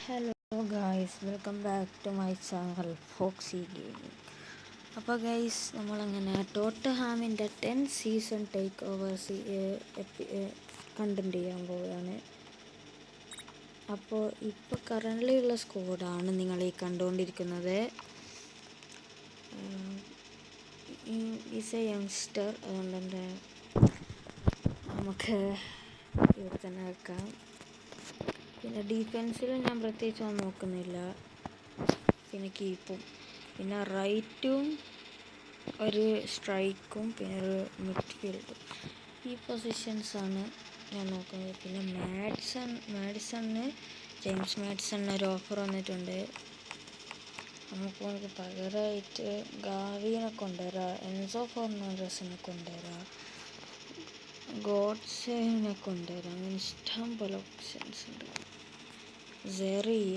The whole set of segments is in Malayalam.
Hello guys, welcome back to my channel Foxy gaming. അപ്പോൾ ഗൈസ്, നമ്മളങ്ങനെ ടോട്ടൻഹാമിൻ്റെ 10 സീസൺ ടേക്ക് ഓവർ കണ്ടന്റ് ചെയ്യാൻ പോവുകയാണ്. അപ്പോൾ ഇപ്പോൾ കറൻ്റ്ലി ഉള്ള സ്കോഡാണ് നിങ്ങൾ ഈ കണ്ടുകൊണ്ടിരിക്കുന്നത്. ഈസ് എ യങ്സ്റ്റർ, അതുകൊണ്ട് തന്നെ നമുക്ക് ഇവിടെ തന്നെ വെക്കാം. പിന്നെ ഡിഫെൻസിൽ ഞാൻ പ്രത്യേകിച്ച് ഒന്നും നോക്കുന്നില്ല. പിന്നെ കീപ്പും, പിന്നെ റൈറ്റും ഒരു സ്ട്രൈക്കും, പിന്നെ ഒരു മിഡ്ഫീൽഡും. ഈ പൊസിഷൻസാണ് ഞാൻ നോക്കുന്നത്. പിന്നെ മാഡിസണിന് ജെയിംസ് മാഡിസണിന് ഒരു ഓഫർ വന്നിട്ടുണ്ട്. നമുക്ക് പകരമായിട്ട് ഗാവിനെ കൊണ്ടുവരാം, എൻസോ ഫെർണാണ്ടസിനെ കൊണ്ടുവരാം, ഗോഡ്സെനെ കൊണ്ടുവരാം. അങ്ങനെ ഇഷ്ടം പോലെ ഓപ്ഷൻസ് ഉണ്ട്.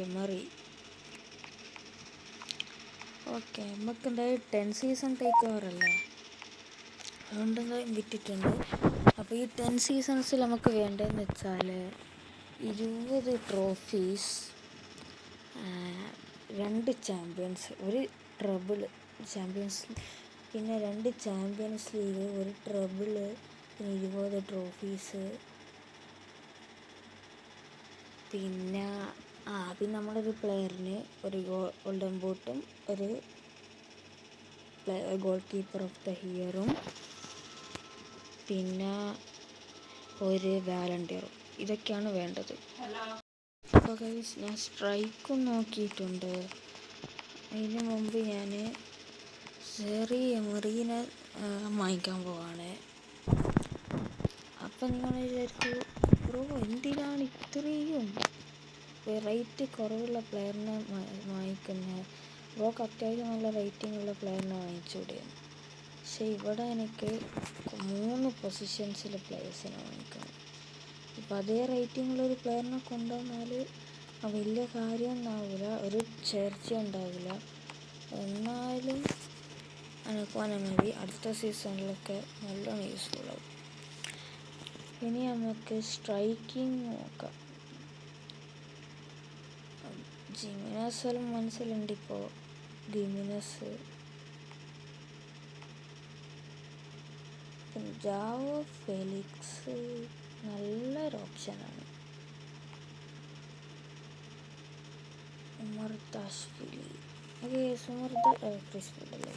എമറി. ഓക്കെ, നമുക്ക് എന്തായാലും 10 സീസൺ ടേക്ക് ഓവറല്ലേ, അതുകൊണ്ട് എന്തായാലും വിറ്റിട്ടുണ്ട്. അപ്പോൾ ഈ 10 സീസൺസിൽ നമുക്ക് വേണ്ടതെന്ന് വെച്ചാൽ 20 ട്രോഫീസ്, 2 ചാമ്പ്യൻസ്, ഒരു ട്രബിൾ ചാമ്പ്യൻസ്, പിന്നെ 2 ചാമ്പ്യൻസ് ലീഗ്, ഒരു ട്രബിള്, പിന്നെ 20 ട്രോഫീസ്. പിന്നെ നമ്മളൊരു പ്ലെയറിന് ഒരു ഗോൾഡൻ ബൂട്ടും, ഒരു ഗോൾ കീപ്പർ ഓഫ് ദ ഇയറും, പിന്നെ ഒരു വാലണ്ടിയറും. ഇതൊക്കെയാണ് വേണ്ടത്. അപ്പോൾ ഗൈസ്, ഞാൻ സ്ട്രൈക്കും നോക്കിയിട്ടുണ്ട്. അതിന് മുമ്പ് ഞാൻ എമറിനെ വാങ്ങിക്കാൻ പോവാണ്. അപ്പം നിങ്ങൾ വിചാരിക്കും, ബ്രോ എന്തിനാണ് ഇത്രയും റേറ്റ് കുറവുള്ള പ്ലെയറിനെ വാങ്ങിക്കുന്നത്? ബ്രോക്ക് അത്യാവശ്യം നല്ല റേറ്റിംഗ് ഉള്ള പ്ലെയറിനെ വാങ്ങിച്ചൂടെ? പക്ഷേ ഇവിടെ എനിക്ക് 3 പൊസിഷൻസിൽ പ്ലെയേഴ്സിനെ വാങ്ങിക്കണം. ഇപ്പം അതേ റേറ്റിംഗുള്ളൊരു പ്ലെയറിനെ കൊണ്ടുവന്നാൽ വലിയ കാര്യമൊന്നും ആവില്ല, ഒരു ചർച്ച ഉണ്ടാവില്ല. എന്നാലും എനിക്ക് അടുത്ത സീസണിലൊക്കെ നല്ലോണം യൂസ്ഫുൾ ആവും. ഇനി നമുക്ക് സ്ട്രൈക്കിങ് നോക്കാം. ജിമിനസ് എല്ലാം മനസ്സിലുണ്ട്. ഇപ്പോൾ ജിമിനസ്, ജാവോ ഫെലിക്സ് നല്ലൊരു ഓപ്ഷനാണ്.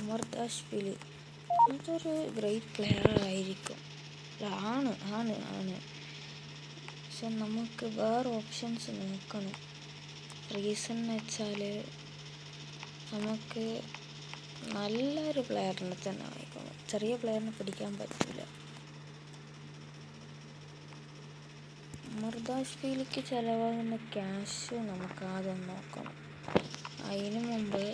ഉമർദാഷ്വിലി അതൊരു ഗ്രേറ്റ് പ്ലെയർ ആയിരിക്കും. ആണ്. പക്ഷെ നമുക്ക് വേറെ ഓപ്ഷൻസ് നോക്കണം. റീസൺ എന്ന് വെച്ചാൽ നമുക്ക് നല്ലൊരു പ്ലെയറിനെ തന്നെ വാങ്ങിക്കണം. ചെറിയ പ്ലെയറിനെ പിടിക്കാൻ പറ്റില്ല. ഉമർദാഷ്വിലിക്ക് ചിലവാകുന്ന ക്യാഷ് നമുക്ക് ആദ്യം നോക്കണം. അതിന് മുമ്പ്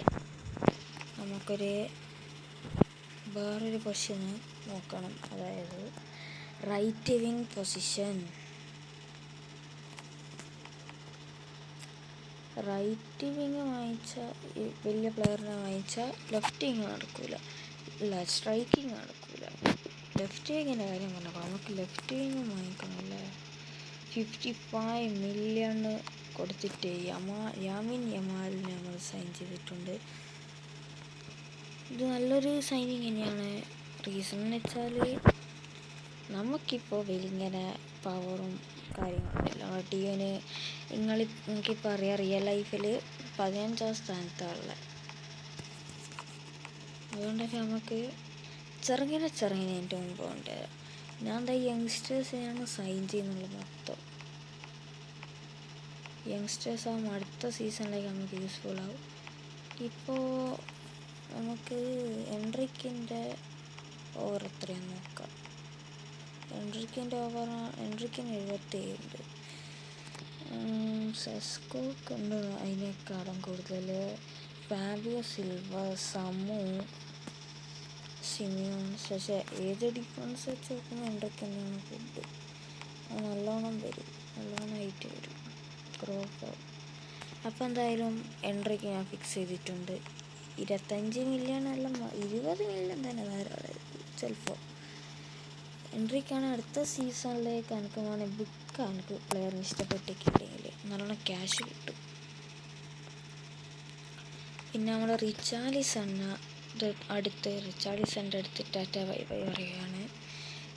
വേറൊരു പൊസിഷന് നോക്കണം, അതായത് right wing position. Right wing വാങ്ങിച്ചാൽ, വലിയ പ്ലെയറിനെ വാങ്ങിച്ചാൽ ലെഫ്റ്റ് വിങ് നടക്കില്ല, സ്ട്രൈക്കിങ് നടക്കില്ല. ലെഫ്റ്റ് വിങ്ങിൻ്റെ കാര്യം പറഞ്ഞപ്പോൾ നമുക്ക് ലെഫ്റ്റ് വിങ് വാങ്ങിക്കണമല്ലേ. 55 മില്യൺ കൊടുത്തിട്ട് യാമിൻ യമാലിനെ നമ്മൾ സൈൻ ചെയ്തിട്ടുണ്ട്. ഇത് നല്ലൊരു സൈനിങ് തന്നെയാണ്. റീസൺ എന്ന് വെച്ചാൽ നമുക്കിപ്പോൾ വലിയ പവറും കാര്യങ്ങളൊന്നുമില്ല. നമ്മുടെ ടീമിന് നിങ്ങൾക്കിപ്പോൾ അറിയാം, റിയൽ ലൈഫിൽ 15ാം സ്ഥാനത്താണുള്ളത്. അതുകൊണ്ട് തന്നെ നമുക്ക് ചെറുങ്ങനെ എൻ്റെ മുമ്പ് ഉണ്ട്. ഞാൻ എന്താ യങ്സ്റ്റേഴ്സിനെയാണ് സൈൻ ചെയ്യുന്നുള്ളത്. മൊത്തം യങ്സ്റ്റേഴ്സ് ആകുമ്പോൾ അടുത്ത സീസണിലേക്ക് നമുക്ക് യൂസ്ഫുൾ ആവും. ഇപ്പോൾ നമുക്ക് എൻട്രിക്കിൻ്റെ ഓവർ എത്രയാണെന്ന് നോക്കാം. എൻട്രിക്കിന് 77 ഉണ്ട്. സെസ്കോക്ക് ഉണ്ട് അതിനേക്കാളും കൂടുതൽ. ഫാബിയോ സിൽവ, സമു, സിമിയോൺസ്. പക്ഷേ ഏത് ഡിഫറൻസ് വെച്ച് നോക്കുമ്പോൾ എൻട്രിക്ക് തന്നെയാണ് ഫുഡ്. നല്ലോണമായിട്ട് വരും. ക്രോഫോർഡ്. അപ്പോൾ എന്തായാലും എൻട്രിക്ക് ഞാൻ ഫിക്സ് ചെയ്തിട്ടുണ്ട്. 25 മില്യൺ അല്ല, 20 മില്യൺ തന്നെ ധാരാളം ചിലപ്പോൾ. എൻട്രിക്കാണ് അടുത്ത സീസണിലേക്ക് എനിക്ക് ബുക്ക് എനിക്ക് പ്ലെയറിന് ഇഷ്ടപ്പെട്ടിട്ടുണ്ടെങ്കിൽ നല്ലോണം ക്യാഷ് കിട്ടും. പിന്നെ നമ്മൾ റിച്ചാലിസണ് അടുത്ത് റിച്ചാലിസൻ്റെ അടുത്ത് ടാറ്റ ബൈ ബൈ പറയുകയാണ്.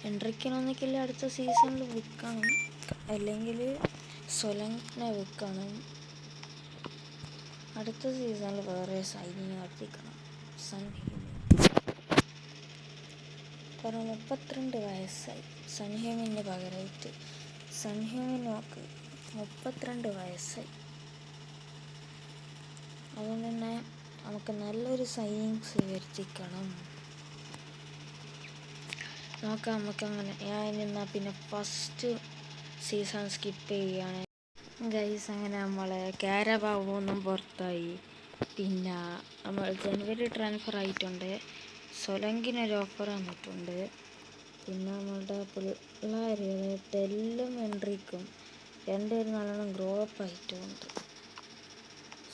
എൻട്രിക്കിനൊന്നിക്കില്ല അടുത്ത സീസണിൽ വിൽക്കണം, അല്ലെങ്കിൽ സൊലങ്കിനെ വിൽക്കണം. അടുത്ത സീസണിൽ വേറെ സൈനിങ് നടത്തിക്കണം. സൺഹ്യൂമിൻ കാരണം 32 വയസ്സായി സൺഹ്യൂമിന് പകരമായിട്ട്. സൺഹ്യൂമിൻ നോക്ക് 32 വയസ്സായി. അതുകൊണ്ട് തന്നെ നമുക്ക് നല്ലൊരു സൈനിങ്സ് വരുത്തിക്കണം. നോക്കാം നമുക്കങ്ങനെ. ഞാൻ എന്നാൽ പിന്നെ ഫസ്റ്റ് സീസൺ സ്കിപ്പ് ചെയ്യുകയാണ് ഗൈസ്. അങ്ങനെ നമ്മളെ കാരബാവൊന്നും പുറത്തായി. പിന്നെ നമ്മൾ ജനുവരി ട്രാൻസ്ഫർ ആയിട്ടുണ്ട്. സൊലങ്കിനൊരു ഓഫർ വന്നിട്ടുണ്ട്. പിന്നെ നമ്മളുടെ പിള്ളേർ ടെല്ലും എൻട്രിക്കും രണ്ടുപേരും നല്ലോണം ഗ്രോ അപ്പ് ആയിട്ടുണ്ട്.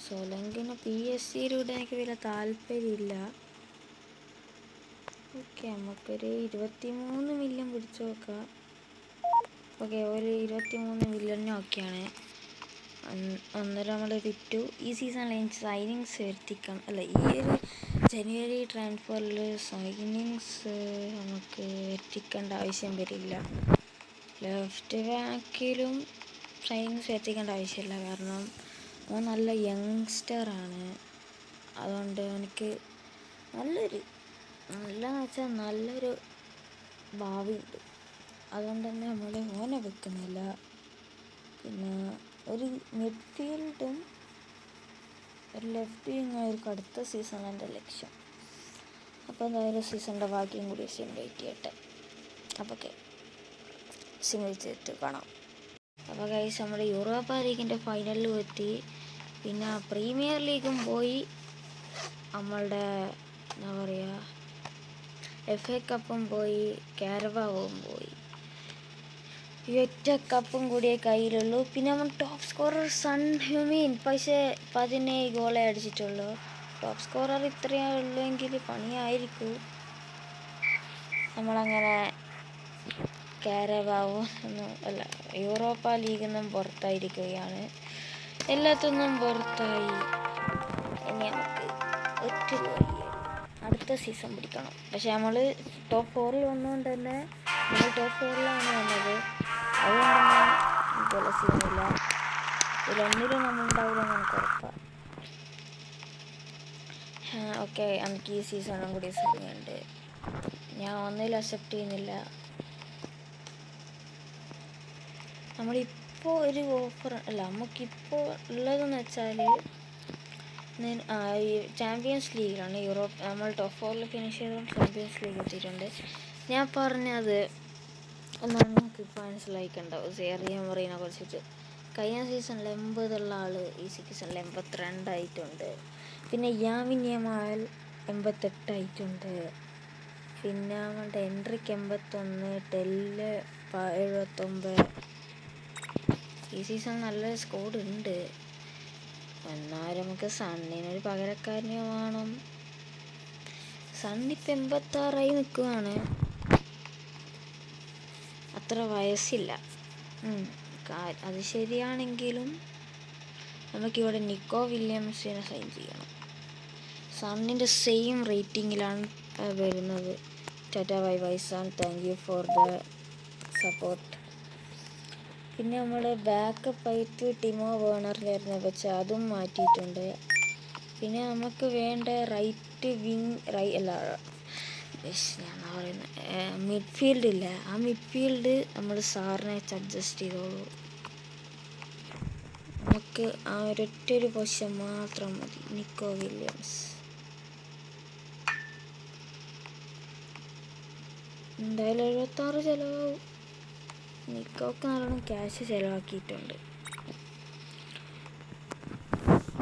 സൊലങ്കിന് PSG എനിക്ക് വലിയ താല്പര്യമില്ല. ഓക്കെ, നമുക്കൊരു 23 മില്യൺ പിടിച്ചു നോക്കാം. ഓക്കെ, ഒരു 23 മില്യൺ ഓക്കെയാണ്. അന്നേരം നമ്മൾ വിറ്റു. ഈ സീസണിൽ എനിക്ക് സൈനിങ്സ് വരുത്തിക്കണം. അല്ല, ഈ ഒരു ജനുവരി ട്രാൻസ്ഫറിൽ സൈനിങ്സ് നമുക്ക് വരുത്തിക്കേണ്ട ആവശ്യം വരില്ല. ലെഫ്റ്റ് ബാക്കിലും സൈനിങ്സ് വരുത്തിക്കേണ്ട ആവശ്യമില്ല. കാരണം അവൻ നല്ല യങ്സ്റ്ററാണ്. അതുകൊണ്ട് എനിക്ക് നല്ലൊരു ഭാവിയുണ്ട്. അതുകൊണ്ട് തന്നെ നമ്മൾ ഓനെ വെക്കുന്നില്ല. പിന്നെ ഒരു മിഡ്ഫീൽഡും ഒരു ലെഫ്റ്റ് വിങ്ങായിരിക്കും അടുത്ത സീസണിൽ എൻ്റെ ലക്ഷ്യം. അപ്പോൾ എന്തായാലും സീസണിൻ്റെ ബാക്കിയും കൂടി സിമുലേറ്റ് ചെയ്യട്ടെ. അപ്പോൾ ഓക്കെ, സിമുലേറ്റ് ചെയ്തിട്ട് കാണാം. അപ്പോൾ ഗൈസ്, നമ്മൾ യൂറോപ്പ ലീഗിൻ്റെ ഫൈനലിൽ എത്തി. പിന്നെ പ്രീമിയർ ലീഗും പോയി, നമ്മളുടെ എന്താ പറയുക FA കപ്പും പോയി, കാരബാവും പോയി. ഈ ഒറ്റ കപ്പും കൂടിയേ കയ്യിലുള്ളൂ. പിന്നെ നമ്മൾ ടോപ്പ് സ്കോറർ സൺഹ്യൂമിൻ പക്ഷേ 17 ഗോളേ അടിച്ചിട്ടുള്ളൂ. ടോപ്പ് സ്കോറർ ഇത്രയേ ഉള്ളൂവെങ്കിൽ പണിയായിരിക്കും. നമ്മളങ്ങനെ കാരബാവും അല്ല യൂറോപ്പ ലീഗിൽ നിന്നും പുറത്തായിരിക്കുകയാണ്. എല്ലാത്തൊന്നും പുറത്തായി. ഇനി നമുക്ക് ഒറ്റ അടുത്ത സീസൺ പിടിക്കണം. പക്ഷെ നമ്മൾ ടോപ്പ് 4 വന്നുകൊണ്ട് തന്നെ നമ്മൾ ടോപ്പ് 4 വന്നത്. അതുകൊണ്ട് തന്നെ നമുക്കുള്ള സീനില്ല. ഇതിലൊന്നിലും നമ്മളുണ്ടാവില്ല എന്ന് എനിക്ക് ഉറപ്പാണ്. ഓക്കെ, എനിക്ക് ഈ സീസണും കൂടി സമയമുണ്ട്. ഞാൻ ഒന്നിലും അക്സെപ്റ്റ് ചെയ്യുന്നില്ല. നമ്മളിപ്പോൾ ഒരു ഓഫർ അല്ല, നമുക്കിപ്പോൾ ഉള്ളതെന്ന് വെച്ചാൽ ചാമ്പ്യൻസ് ലീഗിലാണ്. നമ്മൾ ടോപ്പ് 4 ഫിനിഷ് ചെയ്തുകൊണ്ട് ചാമ്പ്യൻസ് ലീഗ് എത്തിയിട്ടുണ്ട്. ഞാൻ പറഞ്ഞത് ഒന്നാണ് നിങ്ങൾക്ക് മനസ്സിലായിക്കുണ്ടാവും സേറിയ മൊറീനെ കുറിച്ചിട്ട്. കഴിഞ്ഞ സീസണിൽ 80 ഉള്ള ആൾ ഈ സീസണിൽ 82 ആയിട്ടുണ്ട്. പിന്നെ യാമിൻ യമാൽ 88 ആയിട്ടുണ്ട്. പിന്നെ നമ്മളുടെ എൻട്രിക്ക് 81, ടെല്ല് 79. ഈ സീസൺ നല്ല സ്കോഡ് ഉണ്ട്. എന്നാലും നമുക്ക് സണ്ണിനൊരു പകരക്കാരനെ വേണം. സണ്ണിപ്പോൾ 86 നിൽക്കുകയാണ്. അത്ര വയസ്സില്ല. അത് ശരിയാണെങ്കിലും നമുക്കിവിടെ നിക്കോ വില്യംസിനെ സൈൻ ചെയ്യണം. സണ്ണിൻ്റെ സെയിം റേറ്റിങ്ങിലാണ് വരുന്നത്. Tata bye bye Son, thank you for the support. പിന്നെ നമ്മൾ ബാക്കപ്പ് ആയിട്ട് ടിമോ വേണറിലായിരുന്നു, പക്ഷെ അതും മാറ്റിയിട്ടുണ്ട്. പിന്നെ നമുക്ക് വേണ്ട റൈറ്റ് വിങ് ഞാൻ പറയുന്നത് മിഡ്ഫീൽഡ് ഇല്ല. ആ മിഡ്ഫീൽഡ് നമ്മൾ സാറിനെ വെച്ച് അഡ്ജസ്റ്റ് ചെയ്തോളൂ. നമുക്ക് ആ ഒരൊറ്റൊരു പൊസിഷൻ മാത്രം മതി. നിക്കോ വില്യംസ് എന്തായാലും 76 ചിലവാകും. നിക്കോക്ക് നല്ലോണം ക്യാഷ് ചിലവാക്കിയിട്ടുണ്ട്.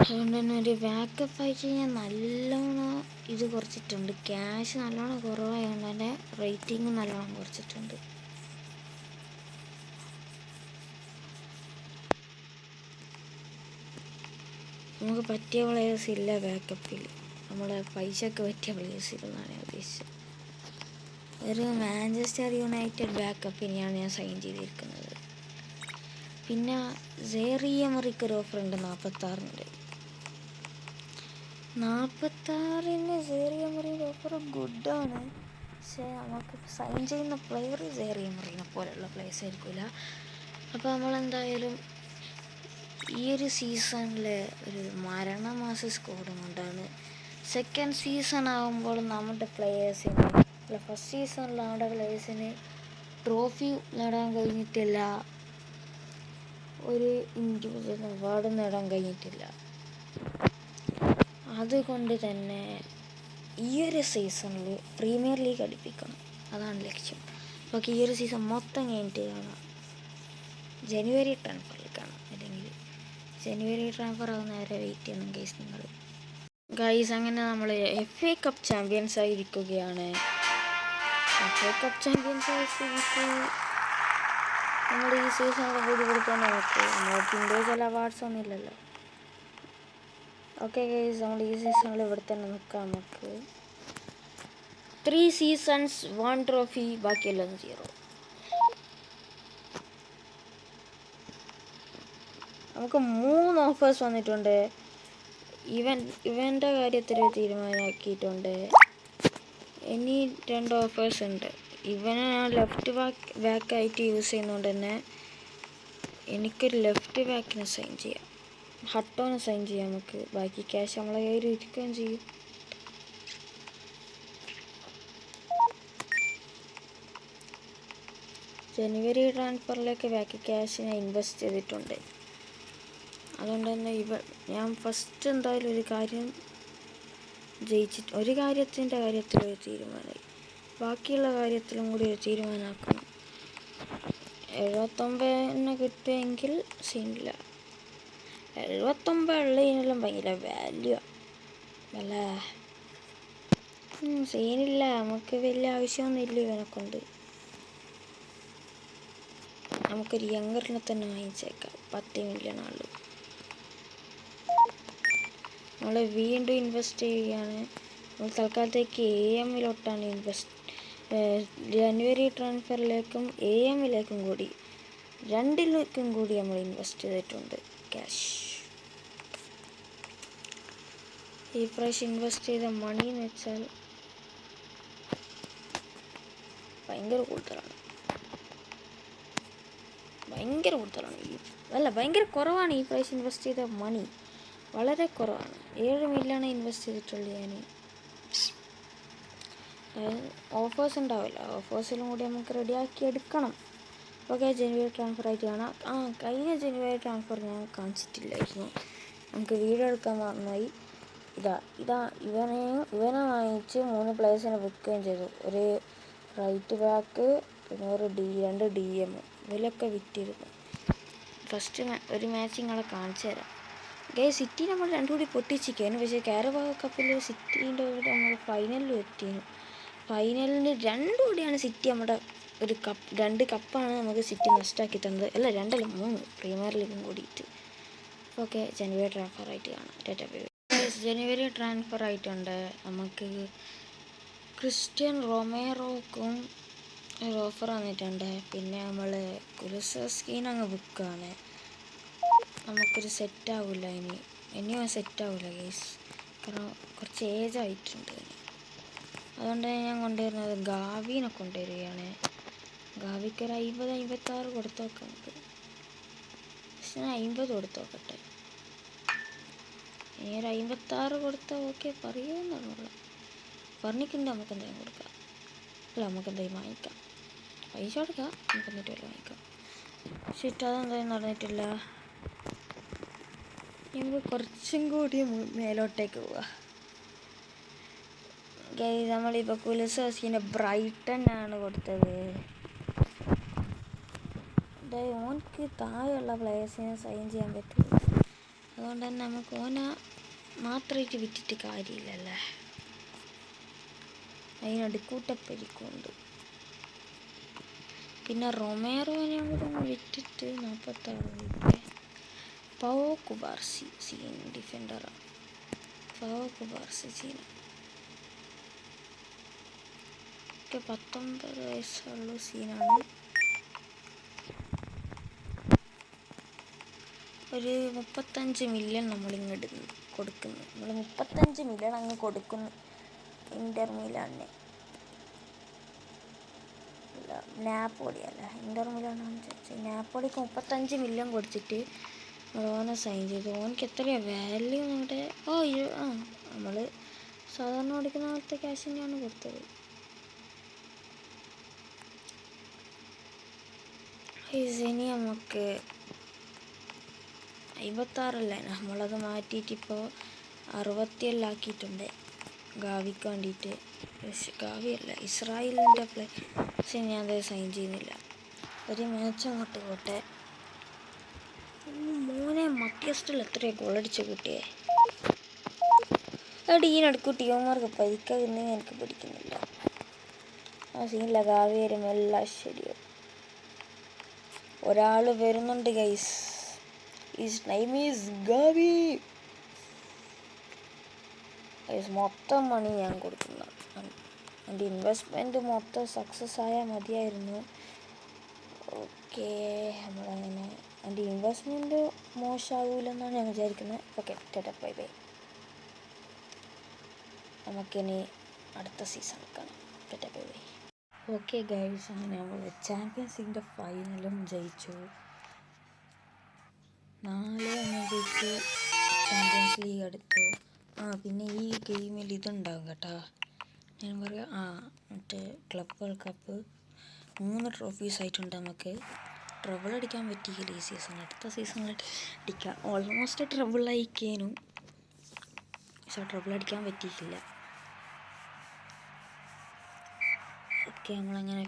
അതുകൊണ്ട് തന്നെ ഒരു ബാക്കപ്പ് ആയിട്ട് ഞാൻ നല്ലോണം ഇത് കുറച്ചിട്ടുണ്ട്. ക്യാഷ് നല്ലോണം കുറവായതുകൊണ്ട് തന്നെ റേറ്റിംഗ് നല്ലോണം കുറച്ചിട്ടുണ്ട്. നമുക്ക് പറ്റിയ പ്ലേയേഴ്സ് ഇല്ല ബാക്കപ്പിൽ. നമ്മളെ പൈസക്ക് പറ്റിയ പ്ലേയേഴ്സ് ഇല്ലെന്നാണ് ഞാൻ ഉദ്ദേശിച്ചത്. ഒരു മാഞ്ചസ്റ്റർ യുണൈറ്റഡ് ബാക്കപ്പിനെയാണ് ഞാൻ സൈൻ ചെയ്തിരിക്കുന്നത്. പിന്നെ സേറിയ മറിക്കൊരു ഓഫർ ഉണ്ട് 46. 46-ന് സേറിയ മറീൻ്റെ ഓഫർ ഗുഡാണ്. പക്ഷേ നമുക്ക് സൈൻ ചെയ്യുന്ന പ്ലെയർ സേറിയ മറീനെ പോലെയുള്ള പ്ലേയേഴ്സ് ആയിരിക്കില്ല. അപ്പോൾ നമ്മളെന്തായാലും ഈ ഒരു സീസണിൽ ഒരു മരണമാസ സ്കോഡും കൊണ്ടാണ്. സെക്കൻഡ് സീസൺ ആകുമ്പോൾ നമ്മുടെ പ്ലെയേഴ്സിന് അല്ല, ഫസ്റ്റ് സീസണിൽ നമ്മുടെ പ്ലെയേഴ്സിന് ട്രോഫി നേടാൻ കഴിഞ്ഞിട്ടില്ല, ഒരു ഇൻഡിവിജ്വൽ അവാർഡ് നേടാൻ കഴിഞ്ഞിട്ടില്ല. അതുകൊണ്ട് തന്നെ ഈ ഒരു സീസണിൽ പ്രീമിയർ ലീഗ് അടുപ്പിക്കണം, അതാണ് ലക്ഷ്യം. അപ്പോൾ ഈ ഒരു സീസൺ മൊത്തം കഴിഞ്ഞിട്ട് കാണാം, ജനുവരി ട്രാൻസ്ഫറിൽ കാണാം. അല്ലെങ്കിൽ ജനുവരി ട്രാൻസ്ഫർ ആകുന്ന വരെ വെയിറ്റ് ചെയ്യണം ഗൈസ് നിങ്ങൾ. ഗൈസ് അങ്ങനെ നമ്മൾ FA കപ്പ് ചാമ്പ്യൻസ് ആയിരിക്കുകയാണ്. FA കപ്പ് ചാമ്പ്യൻസ് ആയ സ്ഥിതിക്ക് നമ്മൾ ഈ സീസണിൽ കൂടി കൊടുക്കാൻ നോക്കും. നമ്മൾക്ക് ഇൻഡിവിജ്വൽ അവാർഡ്സ് ഒന്നും ഇല്ലല്ലോ. ഓക്കെ ഗൈസ്, നമ്മൾ ഈ സീസണിൽ ഇവിടെ തന്നെ നിൽക്കാം. നമുക്ക് 3 seasons 1 trophy, ബാക്കിയെല്ലാം 0. നമുക്ക് 3 ഓഫേഴ്സ് വന്നിട്ടുണ്ട്. ഇവൻ്റെ കാര്യത്തിൽ തീരുമാനമാക്കിയിട്ടുണ്ട്. ഇനി 2 ഓഫേഴ്സ് ഉണ്ട്. ഇവനെ ഞാൻ ലെഫ്റ്റ് ബാക്കായിട്ട് യൂസ് ചെയ്യുന്നതുകൊണ്ട് തന്നെ എനിക്കൊരു ലെഫ്റ്റ് ബാക്കിനെ സൈൻ ചെയ്യാം, ഹട്ടോനെ സൈൻ ചെയ്യാം. നമുക്ക് ബാക്കി ക്യാഷ് നമ്മളെ കയ്യിൽ ഇരിക്കുകയും ചെയ്യും. ജനുവരി ട്രാൻസ്ഫറിലേക്ക് ബാക്കി ക്യാഷ് ഞാൻ ഇൻവെസ്റ്റ് ചെയ്തിട്ടുണ്ട്. അതുകൊണ്ട് തന്നെ ഞാൻ ഫസ്റ്റ് എന്തായാലും ഒരു കാര്യം ഒരു കാര്യത്തിൻ്റെ കാര്യത്തിൽ ഒരു തീരുമാനമായി, ബാക്കിയുള്ള കാര്യത്തിലും കൂടി ഒരു തീരുമാനമാക്കണം. 79 കിട്ടുമെങ്കിൽ സീനില്ല. 79 ഉള്ളതിനെല്ലാം ഭയങ്കര വാല്യൂ അല്ല, സീനില്ല. നമുക്ക് വലിയ ആവശ്യമൊന്നുമില്ല ഇവനെ കൊണ്ട്. നമുക്കൊരു യങ്ങറിനെ തന്നെ വാങ്ങിച്ചേക്കാം, 10 മില്യൺ ആള്. നമ്മൾ വീണ്ടും ഇൻവെസ്റ്റ് ചെയ്യുകയാണ്. നമ്മൾ തൽക്കാലത്തേക്ക് AM-ലോട്ടാണ് ജനുവരി ട്രാൻസ്ഫറിലേക്കും AM-ലേക്കും കൂടി 2ലേക്കും കൂടി നമ്മൾ ഇൻവെസ്റ്റ് ചെയ്തിട്ടുണ്ട് ക്യാഷ്. ഈ പ്രാവശ്യം ഇൻവെസ്റ്റ് ചെയ്ത മണി എന്ന് വെച്ചാൽ ഭയങ്കര കൂടുതലാണ്. ഭയങ്കര കുറവാണ് ഈ പ്രാവശ്യം ഇൻവെസ്റ്റ് ചെയ്ത മണി, വളരെ കുറവാണ്. 7 മില്യൺ ഇൻവെസ്റ്റ് ചെയ്തിട്ടുള്ളൂ ഞാൻ. ഓഫേഴ്സ് ഉണ്ടാവില്ല, ഓഫേഴ്സിലും കൂടി നമുക്ക് റെഡിയാക്കി എടുക്കണം. ഓക്കെ, ജനുവരി ട്രാൻസ്ഫർ ആയിട്ട് കാണാം. കഴിഞ്ഞ ജനുവരി ട്രാൻസ്ഫർ ഞാൻ കാണിച്ചിട്ടില്ലായിരുന്നു, നമുക്ക് വീഡിയോ എടുക്കാൻ മറന്നുപോയി. ഇവനെ വാങ്ങിച്ച് 3 പ്ലേയേഴ്സിനെ വിൽക്കുകയും ചെയ്തു. ഒരു റൈറ്റ് ബാക്ക്, പിന്നെ ഒരു 2 DM, ഇവരൊക്കെ വിറ്റിരുന്നു. ഫസ്റ്റ് ഒരു മാച്ച് നിങ്ങളെ കാണിച്ചു തരാം. സിറ്റി നമ്മൾ 2 കൂടി പൊട്ടിച്ചിരിക്കുകയാണ്. പക്ഷേ കാരബാവോ കപ്പിൽ സിറ്റീൻ്റെ കൂടെ നമ്മൾ ഫൈനലിൽ എത്തിയിരുന്നു. ഫൈനലിന് 2 കൂടിയാണ് സിറ്റി നമ്മുടെ 2 കപ്പാണ് നമുക്ക് സിറ്റി നഷ്ടമാക്കി തന്നത്. അല്ല 2 അല്ല 3 പ്രീമിയർ ലീഗും കൂടിയിട്ട്. ഓക്കെ, ജനുവരി ട്രാൻസ്ഫർ ആയിട്ട് കാണാം. ജനുവരി ട്രാൻസ്ഫർ ആയിട്ടുണ്ട്. നമുക്ക് ക്രിസ്ത്യൻ റൊമേറോക്കും ഒരു ഓഫർ വന്നിട്ടുണ്ട്. പിന്നെ നമ്മൾ കുലുസസ്കീനെ അങ്ങ് ബുക്കാണ്. നമുക്കൊരു സെറ്റാവില്ല, ഇനിയും സെറ്റാവില്ല ഗൈസ്, കാരണം കുറച്ച് ഏജ് ആയിട്ടുണ്ട്. അതുകൊണ്ട് ഞാൻ കൊണ്ടുവരുന്നത് ഗാവിനെ കൊണ്ടുവരികയാണ്. ഗാവിക്കൊരു 50-56 കൊടുത്തു നോക്കാം നമുക്ക്. പക്ഷെ ഞാൻ 50 കൊടുത്തു നോക്കട്ടെ. ഇനി ഒരു 56 കൊടുത്താൽ ഓക്കെ പറയുമെന്നുള്ള പറഞ്ഞിട്ടുണ്ട്. നമുക്ക് എന്തെങ്കിലും കൊടുക്കാം, അല്ല നമുക്ക് എന്തെങ്കിലും വാങ്ങിക്കാം, പൈസ കൊടുക്കാം, നമുക്ക് എന്നിട്ട് വല്ല വാങ്ങിക്കാം. പക്ഷെ അതെന്തായാലും നടന്നിട്ടില്ല. നമുക്ക് കുറച്ചും കൂടി മേലോട്ടേക്ക് പോവാം. നമ്മളിപ്പോൾ കുലുസോസിൻ്റെ ബ്രൈറ്റൺ ആണ് കൊടുത്തത്. ഓനക്ക് താഴെയുള്ള പ്ലേയേഴ്സിനെ സൈൻ ചെയ്യാൻ പറ്റുള്ളൂ. അതുകൊണ്ട് തന്നെ നമുക്ക് ഓനെ മാത്രമായിട്ട് വിറ്റിട്ട് കാര്യമില്ലല്ലേ, അതിനടുക്കൂട്ടപ്പെരിക്കുണ്ട്. പിന്നെ റൊമേറോനെ കൂടെ വിറ്റിട്ട് 46 രൂപ. പവോ കുബാർസി സീൻ ഡിഫൻഡറാണ്. പവോ കുബാർസി സീൻ ഒക്കെ 19 വയസ്സുള്ള സീനാണ്. ഒരു 35 മില്യൺ നമ്മളിങ്ങോട്ട് കൊടുക്കുന്നു. നമ്മൾ 35 മില്യൺ അങ്ങ് കൊടുക്കുന്നു ഇൻ്റർ മിലാനെ. നാപ്പോളി അല്ല, ഇൻ്റർ മിലാനാണെന്ന് ചോദിച്ചാൽ നാപ്പോളിക്ക് 35 മില്യൺ കൊടുത്തിട്ട് ഓനെ സൈൻ ചെയ്തു. ഓനക്ക് എത്രയാണ് വാല്യൂ നമ്മുടെ നമ്മൾ സാധാരണ കൊടുക്കുന്ന പോലത്തെ ക്യാഷ് തന്നെയാണ് കൊടുത്തത്. ഇനി നമുക്ക് 56 നമ്മളത് മാറ്റിയിട്ടിപ്പോൾ 67 ആക്കിയിട്ടുണ്ട് ഗാവിക്ക് വേണ്ടിയിട്ട്. ഗാവിയല്ല, ഇസ്രായേലിൻ്റെ പ്ലേസ് ഞാനത് സൈൻ ചെയ്യുന്നില്ല. ഒരു മാച്ച് അങ്ങോട്ട് പോട്ടെ. മോനെ മധ്യസ്ഥൽ എത്രയാണ് ഗോളടിച്ച കുട്ടിയെ. ഈയിനടുക്ക് ടീമന്മാർക്ക് പരിക്കുന്നെങ്കിൽ എനിക്ക് പിടിക്കുന്നില്ല. ആ സീനില്ല. ഗാവി വരും, എല്ലാം ശരിയോ. ഒരാൾ വരുന്നുണ്ട് guys. His name is Gavi. മൊത്തം മണി ഞാൻ കൊടുക്കുന്നു. എൻ്റെ ഇൻവെസ്റ്റ്മെൻറ്റ് മൊത്തം സക്സസ് ആയാൽ മതിയായിരുന്നു. ഓക്കെ, നമ്മളങ്ങനെ എൻ്റെ ഇൻവെസ്റ്റ്മെൻറ്റ് മോശമാകില്ലെന്നാണ് ഞാൻ വിചാരിക്കുന്നത്. Okay, tata bye bye. നമുക്കിനി അടുത്ത സീസൺ കാണാം. Tata bye bye. Okay guys, അങ്ങനെ നമ്മൾ ചാമ്പ്യൻസ് ലീഗിൻ്റെ ഫൈനലും ജയിച്ചു. 4-1 ജയിച്ച് ചാമ്പ്യൻസ് ലീഗ് എടുത്തു. പിന്നെ ഈ ഗെയിമിൽ ഇതുണ്ടാവും കേട്ടോ, ഞാൻ പറയാം. മറ്റേ ക്ലബ് വേൾഡ് കപ്പ് 3 ട്രോഫീസ് ആയിട്ടുണ്ട്. നമുക്ക് ട്രബിൾ അടിക്കാൻ പറ്റിയില്ല ഈ സീസൺ. അടുത്ത സീസണിൽ അടിക്കാം. ഓൾമോസ്റ്റ് ട്രബിൾ അയക്കേനു, പക്ഷേ ട്രബിൾ അടിക്കാൻ പറ്റിയിട്ടില്ല. ഓക്കെ, നമ്മളങ്ങനെ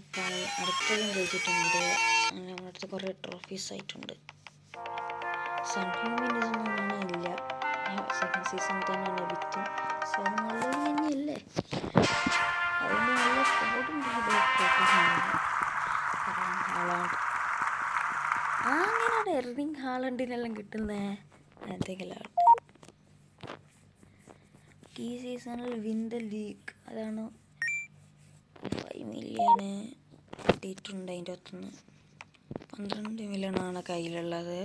അടുത്തതും ജയിച്ചിട്ടുണ്ട്. അങ്ങനെ നമ്മളടുത്ത് കുറേ ട്രോഫീസ് ആയിട്ടുണ്ട്. സൺഹ്യൂമിനിസൊന്നും കാണാനില്ല. സെക്കൻഡ് സീസൺ തന്നെയാണ് വിറ്റ്. നല്ല തന്നെയല്ലേ, അതുകൊണ്ട് നല്ല സ്കോഡുണ്ട്. ഹാളാണ്ട് അങ്ങനെയാണ് എർലിംഗ് ഹാളണ്ടിനെല്ലാം കിട്ടുന്നത്. എന്തെങ്കിലും ഈ സീസണിൽ വിൻ ദ ലീഗ് അതാണ് 5 മില്യൺ കിട്ടിയിട്ടുണ്ട്. അതിൻ്റെ അകത്തുനിന്ന് 12 മില്യണാണ് കയ്യിലുള്ളത്.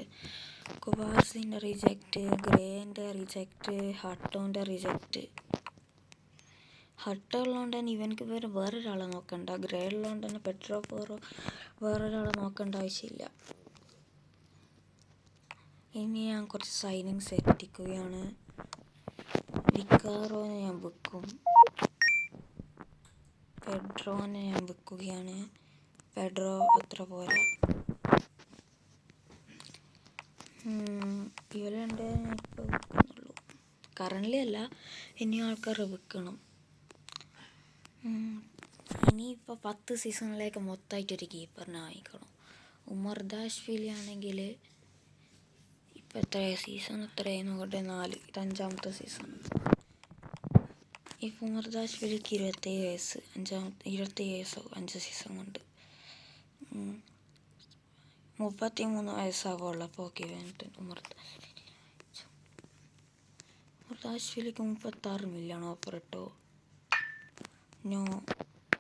കുബാർസിൻ്റെ റിജക്റ്റ്, ഗ്രേൻ്റെ റിജക്റ്റ്, ഹട്ടോൻ്റെ റിജക്റ്റ്. ഹട്ട ഉള്ളതുകൊണ്ട് തന്നെ ഇവനക്ക് വേറൊരാളെ നോക്കണ്ട. ഗ്രേ ഉള്ളതുകൊണ്ട് തന്നെ പെട്രോ പോറോ വേറൊരാളെ നോക്കേണ്ട ആവശ്യമില്ല. ഇനി ഞാൻ കുറച്ച് സൈനിങ്സ് എത്തിക്കുകയാണ്. വിക്കാറോനെ ഞാൻ വിൽക്കും. പെഡ്രോനെ ഞാൻ വിൽക്കുകയാണ്. പെഡ്രോ അത്ര പോരാ. ഇവരുണ്ട് ഞാൻ ഇപ്പോൾ വിൽക്കുന്നുള്ളൂ. കറൻലി അല്ല, ഇനി ആൾക്കാരെ വിൽക്കണം. ഇനിയിപ്പോൾ 10 സീസണിലേക്ക് മൊത്തമായിട്ടൊരു കീപ്പറിനെ വാങ്ങിക്കണം. ഉമർദാഷ്വിലി ആണെങ്കിൽ ഇപ്പോൾ സീസൺ എത്രയായി നോക്കട്ടെ, 4. ഇത് 5ാമത്തെ സീസൺ. ഇപ്പോൾ ഉമർദാഷ്വിലിക്ക് 27 വയസ്സ്. 27 വയസ്സോ 5 സീസൺ കൊണ്ട് 33 വയസ്സാവുള്ളൂ. അപ്പോൾ ഓക്കെ, ഉമർദാഷ്വിലിക്ക് 36 മില്യൺ ഓഫർ ഇട്ടോ. നോ,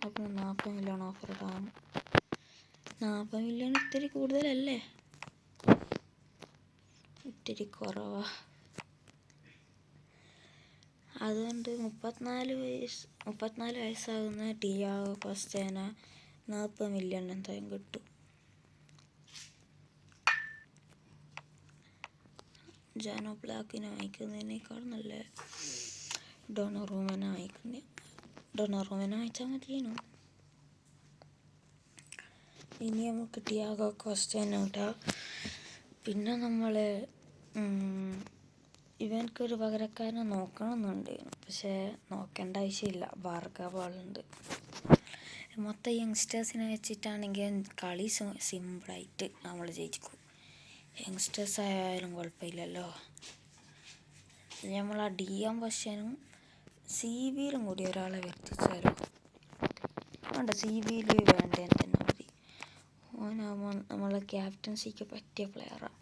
അപ്പോൾ 40 മില്യൺ ഓഫർ ഇടാം. 40 മില്യൺ ഇത്തിരി കൂടുതലല്ലേ, ഇത്തിരി കുറവാ. അതുകൊണ്ട് 34 വയസ്സാകുന്ന ടിയാഗോ കോസ്റ്റേന 40 മില്യൺ എന്തായാലും കിട്ടും. ജാനോ ബ്ലാക്കിനെ വാങ്ങിക്കുന്നതിനേക്കാൾ നല്ല ഡൊണറൂമനെ വാങ്ങിച്ചാൽ മതിയേനു. ഇനി നമുക്ക് ടിയാഗോ കോസ്റ്റേന ഇടാം. പിന്നെ നമ്മൾ ഇവനക്കൊരു പകരക്കാരനെ നോക്കണമെന്നുണ്ട്, പക്ഷേ നോക്കേണ്ട ആവശ്യമില്ല. ബാർഗബോളുണ്ട്. മൊത്തം യങ്സ്റ്റേഴ്സിനെ വെച്ചിട്ടാണെങ്കിൽ കളി സിമ്പിളായിട്ട് നമ്മൾ ജയിക്കും. യങ്സ്റ്റേഴ്സ് ആയാലും കുഴപ്പമില്ലല്ലോ. നമ്മൾ ആ DM പൊസിഷനും CBയിലും കൂടി ഒരാളെ വരുത്തിച്ചാലോ. വേണ്ട, CBയിൽ വേണ്ടേന്ന് തന്നെ മതി. ഓനാകുമ്പോൾ നമ്മളെ ക്യാപ്റ്റൻസിക്ക് പറ്റിയ പ്ലെയറാണ്.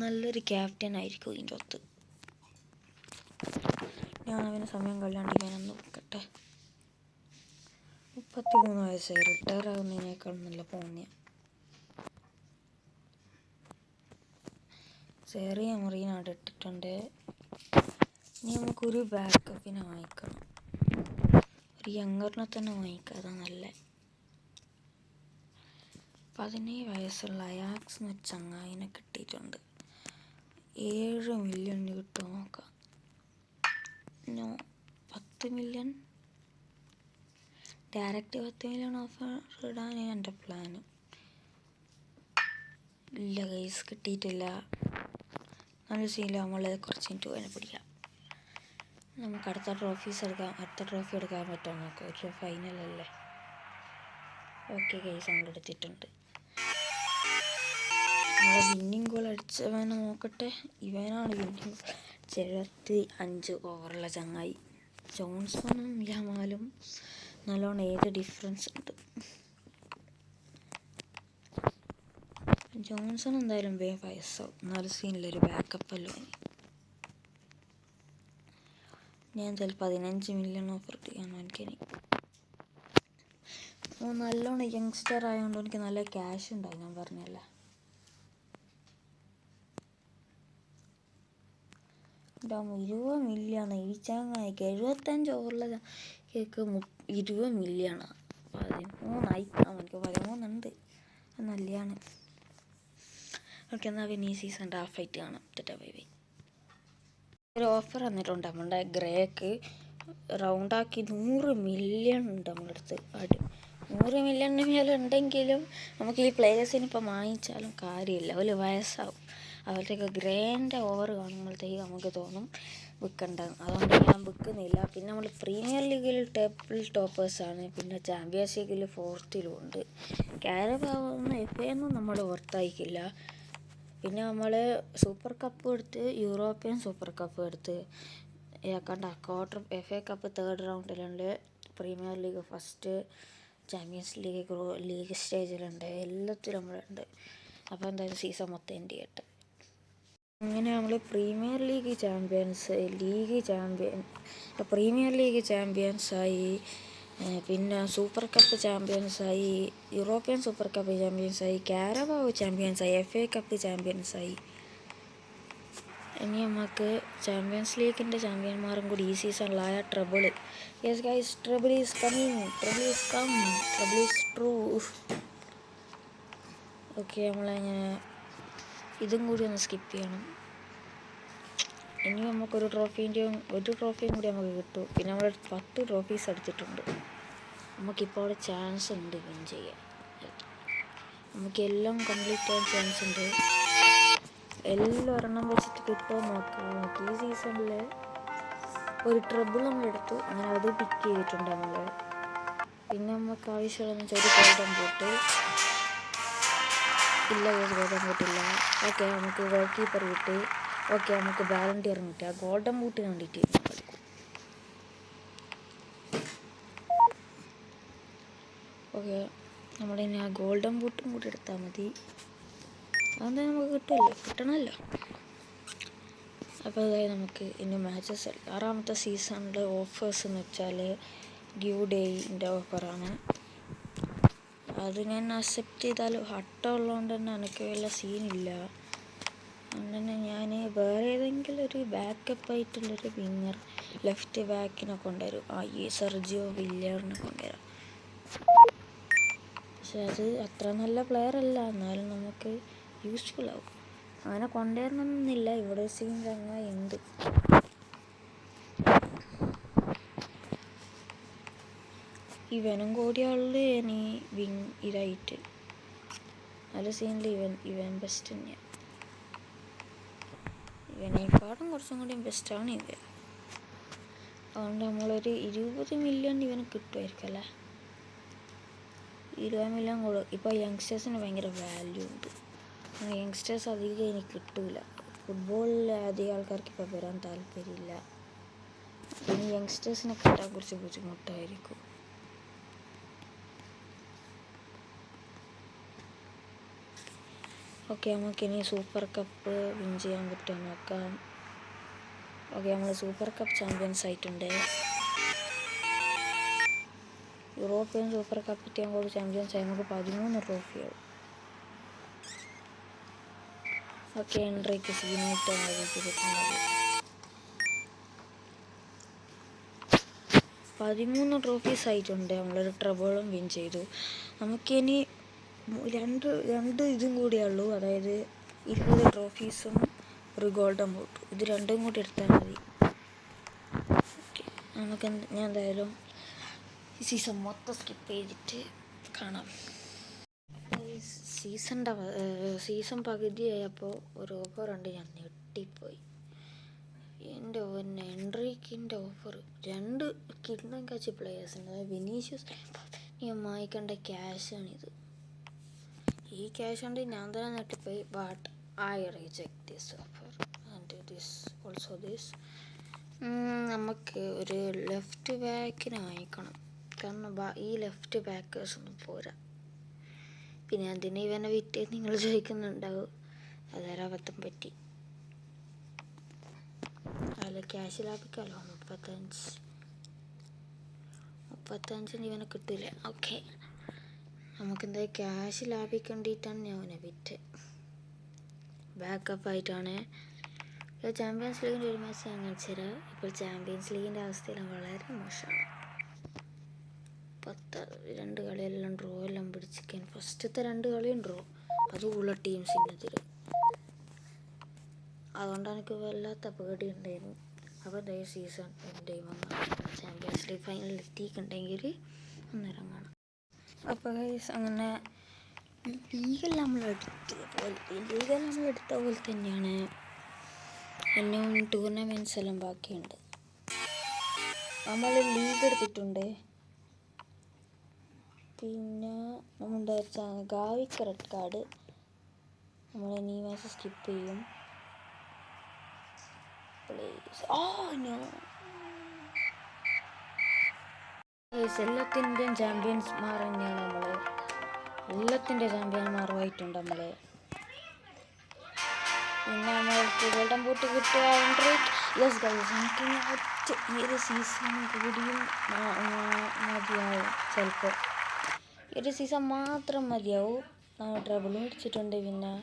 നല്ലൊരു ക്യാപ്റ്റൻ ആയിരിക്കും ഇതിൻ്റെ ഒത്ത്. ഞാൻ അവന് സമയം കൊല്ലാണ്ട് ഇവനൊന്ന് വെക്കട്ടെ. 33 വയസ്സായി. റിട്ടയർ ആകുന്നതിനേക്കാൾ നല്ല പോന്നിയ. ചെറിയ മുറിന് അവിടെ ഇട്ടിട്ടുണ്ട്. ഇനി നമുക്കൊരു ബാക്കപ്പിനെ വാങ്ങിക്കണം. ഒരു യങ്ങറിനെ തന്നെ വാങ്ങിക്കുക, അതാ നല്ല. 17 വയസ്സുള്ള അയാക്സ് എന്ന ചങ്ങായിനെ കിട്ടിയിട്ടുണ്ട്. 7 മില്യൺ കിട്ടുമോ നോക്കാം. 10 മില്യൺ ഡയറക്റ്റ് 10 മില്യൺ ഓഫർ ഇടാനാണ് എൻ്റെ പ്ലാന്. ഇല്ല ഗൈസ്, കിട്ടിയിട്ടില്ല. നല്ല സീനില്ല. നമ്മൾ കുറച്ച് മിനിറ്റ് വേണം പിടിക്കാം. നമുക്ക് അടുത്ത ട്രോഫി എടുക്കാൻ പറ്റുമോ നോക്കാം. ഒരു ഫൈനലല്ലേ. Okay guys, നമ്മളെടുത്തിട്ടുണ്ട്. നമ്മളെ വിന്നിങ് ഗോൾ അടിച്ചവനെ നോക്കട്ടെ. ഇവനാണ് വിന്നിങ് ഗോൾ. 75 ഓവറുള്ള ചങ്ങായി. ജോൺസണും യമാലും നല്ലോണം ഏത് ഡിഫറൻസ് ഉണ്ട്. ജോൺസൺ എന്തായാലും വയസ്സാവും. 4 സീനിലൊരു ബാക്കപ്പല്ലോ. ഞാൻ ചിലപ്പോൾ 15 മില്യൺ ഓഫർ ചെയ്യാൻ എനിക്കിനി. നല്ലോണം യങ്സ്റ്റർ ആയതുകൊണ്ട് എനിക്ക് നല്ല ക്യാഷ് ഉണ്ടാവും. ഞാൻ പറഞ്ഞല്ല, 20 മില്യൺ ഈ ചങ്ങായിക്ക്. 75 ഓവറിലെ കേക്ക് 20 മില്യൺ. 13 എനിക്ക് 13 ഉണ്ട്. നല്ലതാണ്. ഓക്കെ, എന്നാൽ പിന്നെ ഈ സീസണിൻ്റെ ആ ഫൈറ്റ് കാണാം. Bye bye. ഒരു ഓഫർ വന്നിട്ടുണ്ട്. നമ്മളുടെ ഗ്രേക്ക് റൗണ്ടാക്കി 100 മില്യൺ ഉണ്ട് നമ്മുടെ അടുത്ത്. 100 മില്യണിന് മേലെ ഉണ്ടെങ്കിലും നമുക്ക് ഈ പ്ലേയേഴ്സിന് ഇപ്പം വാങ്ങിച്ചാലും കാര്യമില്ല. ഒരു വയസ്സാവും. അവരുടെയൊക്കെ ഗ്രേൻ്റെ ഓവർ കാണുമ്പോഴത്തേക്ക് നമുക്ക് തോന്നും വിൽക്കണ്ട. അതുകൊണ്ട് ഞാൻ വിൽക്കുന്നില്ല. പിന്നെ നമ്മൾ പ്രീമിയർ ലീഗിൽ ടോപ്പേഴ്സാണ്. പിന്നെ ചാമ്പ്യൻസ് ലീഗിൽ 4th ഉണ്ട്. കാരബാവൊന്നും FA ഒന്നും നമ്മൾ ഓർത്തായിക്കില്ല. പിന്നെ നമ്മൾ സൂപ്പർ കപ്പ് എടുത്ത്, യൂറോപ്യൻ സൂപ്പർ കപ്പ് എടുത്ത്, FA കപ്പ് 3rd റൗണ്ടിലുണ്ട്, premier league first, champions league സ്റ്റേജിലുണ്ട്. എല്ലാത്തിലും നമ്മളുണ്ട്. അപ്പോൾ എന്തായാലും സീസൺ മൊത്തം എൻഡ് ചെയ്യട്ടെ. അങ്ങനെ നമ്മൾ പ്രീമിയർ ലീഗ് ചാമ്പ്യൻസായി, പിന്നെ സൂപ്പർ കപ്പ് ചാമ്പ്യൻസായി, യൂറോപ്യൻ സൂപ്പർ കപ്പ് ചാമ്പ്യൻസായി, കാരബാവോ ചാമ്പ്യൻസായി, FA കപ്പ് ചാമ്പ്യൻസായി. ഇനി നമുക്ക് ചാമ്പ്യൻസ് ലീഗിൻ്റെ ചാമ്പ്യന്മാരും കൂടി ഈ സീസണിലായ treble. Yes guys, treble is coming. Treble is true. Okay, നമ്മളങ്ങനെ ഇതും കൂടി ഒന്ന് സ്കിപ്പ് ചെയ്യണം. ഇനി നമുക്കൊരു ട്രോഫിയും കൂടി നമുക്ക് കിട്ടും. പിന്നെ നമ്മൾ 10 ട്രോഫീസ് എടുത്തിട്ടുണ്ട്. നമുക്കിപ്പോൾ അവിടെ ചാൻസ് ഉണ്ട് വിൻ ചെയ്യാൻ. നമുക്കെല്ലാം കംപ്ലീറ്റ് ചെയ്യാൻ ചാൻസ് ഉണ്ട്. എല്ലാം ഒരെണ്ണം വെച്ചിട്ട് കിട്ടുമോ നോക്കാം. നമുക്ക് ഈ സീസണിൽ ഒരു ട്രബിൾ നമ്മളെടുത്തു. അങ്ങനെ അത് പിക്ക് ചെയ്തിട്ടുണ്ട് നമ്മൾ. പിന്നെ നമുക്ക് ആവശ്യമുള്ളതെന്ന് വെച്ചാൽ ഒരു ഗോൾഡൻ ബൂട്ട്. ഇല്ല, ഗോൾഡൻ ബൂട്ടില്ല. ഓക്കെ, നമുക്ക് ഗോൾ കീപ്പർ കിട്ടി. ഓക്കെ, നമുക്ക് ബാലൻഡിയർ കിട്ടി. ആ ഗോൾഡൻ ബൂട്ട് കണ്ടിട്ട് ഓക്കെ, നമ്മളിനി ആ ഗോൾഡൻ ബൂട്ടും കൂടി എടുത്താൽ മതി. അതെന്താ നമുക്ക് കിട്ടണമല്ലോ. അപ്പോൾ അതായത് നമുക്ക് ഇനി മാച്ചസ് 6ാമത്തെ സീസണിലെ ഓഫേഴ്സ് എന്ന് വെച്ചാൽ ഡ്യൂ ഡേയിൻ്റെ ഓഫറാണ്. അത് ഞാൻ അക്സെപ്റ്റ് ചെയ്താലും ഹട്ടമുള്ളതുകൊണ്ട് തന്നെ എനിക്ക് വല്ല സീനില്ല. അങ്ങനെ ഞാൻ വേറെ ഏതെങ്കിലും ഒരു ബാക്കപ്പായിട്ടുള്ളൊരു വിന്നർ ലെഫ്റ്റ് ബാക്കിനെ കൊണ്ടുവരും. ഈ സെർജിയോ വില്ലിയറിനെ കൊണ്ടുവരാം. പക്ഷെ അത് അത്ര നല്ല പ്ലെയർ അല്ല, എന്നാലും നമുക്ക് യൂസ്ഫുൾ ആവും. അങ്ങനെ കൊണ്ടുവരണമെന്നില്ല. ഇവിടെ സീൻ ചങ്ങായി ഉണ്ട്. ഇവനും കൂടിയുള്ള ഇനി ഇതായിട്ട് നല്ല സീനിൽ ഇവൻ ബെസ്റ്റ് തന്നെയാണ്. ഇവനേക്കാളും കുറച്ചും കൂടി ബെസ്റ്റാണ് ഇവൻ. അതുകൊണ്ട് നമ്മളൊരു 20 മില്യൺ ഇവന് കിട്ടുമായിരിക്കും അല്ലേ. 20 മില്യൺ കൂടെ. ഇപ്പോൾ യങ്സ്റ്റേഴ്സിന് ഭയങ്കര വാല്യൂ ഉണ്ട്. യങ്സ്റ്റേഴ്സ് അധികം ഇനി കിട്ടില്ല. ഫുട്ബോളിൽ അധികം ആൾക്കാർക്ക് ഇപ്പോൾ വരാൻ താല്പര്യമില്ല. ഇനി യങ്സ്റ്റേഴ്സിനെ കിട്ടാൻ കുറച്ച് ബുദ്ധിമുട്ടായിരിക്കും. ഓക്കെ, നമുക്കിനി സൂപ്പർ കപ്പ് വിൻ ചെയ്യാൻ പറ്റുമോ നോക്കാം. ഓക്കെ, നമ്മൾ സൂപ്പർ കപ്പ് ചാമ്പ്യൻസ് ആയിട്ടുണ്ട്. യൂറോപ്യൻ സൂപ്പർ കപ്പ് കൂടി ചാമ്പ്യൻസ് ആയി നമുക്ക് 13 ട്രോഫിയാവും. ഓക്കെ, എൻട്രിക്ക് സീനായിട്ടാണ് ചെയ്തിട്ടുള്ളത്. 13 ട്രോഫീസ് ആയിട്ടുണ്ട്. നമ്മളൊരു ട്രബിളും വിൻ ചെയ്തു. നമുക്കിനി രണ്ട് ഇതും കൂടിയുള്ളൂ, അതായത് 20 ട്രോഫീസും ഒരു ഗോൾഡൻ ബൂട്ടും. ഇത് രണ്ടും കൂടി എടുത്താൽ മതി. ഓക്കെ, ഞാൻ എന്തായാലും ഈ സീസൺ മൊത്തം സ്കിപ്പ് ചെയ്തിട്ട് കാണാം. സീസൺ പകുതിയായപ്പോൾ ഒരു ഓഫർ ഉണ്ട്, ഞാൻ ഞെട്ടിപ്പോയി. എൻ്റെ എൻട്രിക്കിൻ്റെ ഓഫർ 2 കിഡ്നം കാച്ച് പ്ലെയേഴ്സുണ്ട്. അതായത് വിനീഷ്യസ് വാങ്ങിക്കേണ്ട ക്യാഷാണിത്. ഈ ക്യാഷ് കൊണ്ട് ഞാൻ തന്നെ ഞെട്ടിപ്പോയി. But I reject this offer and this നമുക്ക് ഒരു ലെഫ്റ്റ് ബാക്കിനെ വാങ്ങിക്കണം. കാരണം ഈ ലെഫ്റ്റ് ബാക്കേഴ്സ് ഒന്നും പോരാ. പിന്നെ അതിന് ഇവനെ വിറ്റ് നിങ്ങൾ ചോദിക്കുന്നുണ്ടാവും, അതൊരബദ്ധം പറ്റി. അല്ല, ക്യാഷ് ലാഭിക്കാമല്ലോ. 35 ഇവനെ കിട്ടില്ല. ഓക്കെ, നമുക്കെന്തായാലും ക്യാഷ് ലാഭിക്കേണ്ടിയിട്ടാണ് ഞാൻ അവനെ വിറ്റ്. ബാക്കപ്പ് ആയിട്ടാണ്. ചാമ്പ്യൻസ് ലീഗിൻ്റെ ഒരു മാച്ച് ഞാൻ കാണിച്ചു തരാം. ഇപ്പോൾ ചാമ്പ്യൻസ് ലീഗിൻ്റെ അവസ്ഥയിൽ വളരെ മോശമാണ്. 2 കളിയെല്ലാം ഡ്രോ എല്ലാം പിടിച്ചിരിക്കാൻ. ഫസ്റ്റത്തെ 2 കളിയും ഡ്രോ, അതുള്ള ടീംസിനെതിരെ. അതുകൊണ്ട് എനിക്ക് വല്ലാത്ത പേടി ഉണ്ടായിരുന്നു. അപ്പോൾ സീസൺ എൻ്റെ ചാമ്പ്യൻസ് ലീഗ് ഫൈനലിൽ എത്തിയിട്ടുണ്ടെങ്കിൽ അന്നേരം കാണാം. അപ്പോൾ അങ്ങനെ ലീഗെല്ലാം നമ്മളെടുത്ത പോലെ തന്നെയാണ്. ഇനിയും ടൂർണമെൻറ്റ്സ് എല്ലാം ബാക്കിയുണ്ട്. നമ്മൾ ലീഗ് എടുത്തിട്ടുണ്ട്. പിന്നെ നമ്മുടെ ഗാവിക്ക് റെഡ് കാർഡ്. നമ്മൾ ഈ മാച്ച് സ്കിപ്പ് ചെയ്യും. എല്ലാത്തിൻ്റെയും ചാമ്പ്യൻസ്മാർ തന്നെയാണ് നമ്മൾ. എല്ലാത്തിൻ്റെ ചാമ്പ്യന്മാരുമായിട്ടുണ്ട് നമ്മൾ. പിന്നെ നമ്മൾക്ക് ഗോൾഡൻ ബൂട്ട് കിട്ടുക എനിക്ക് ഈ ഒരു സീസൺ കൂടിയും മതിയാവും. ചിലപ്പോൾ ഈ ഒരു സീസൺ മാത്രം മതിയാവും. നമ്മൾ ട്രബിളും അടിച്ചിട്ടുണ്ട്. പിന്നെ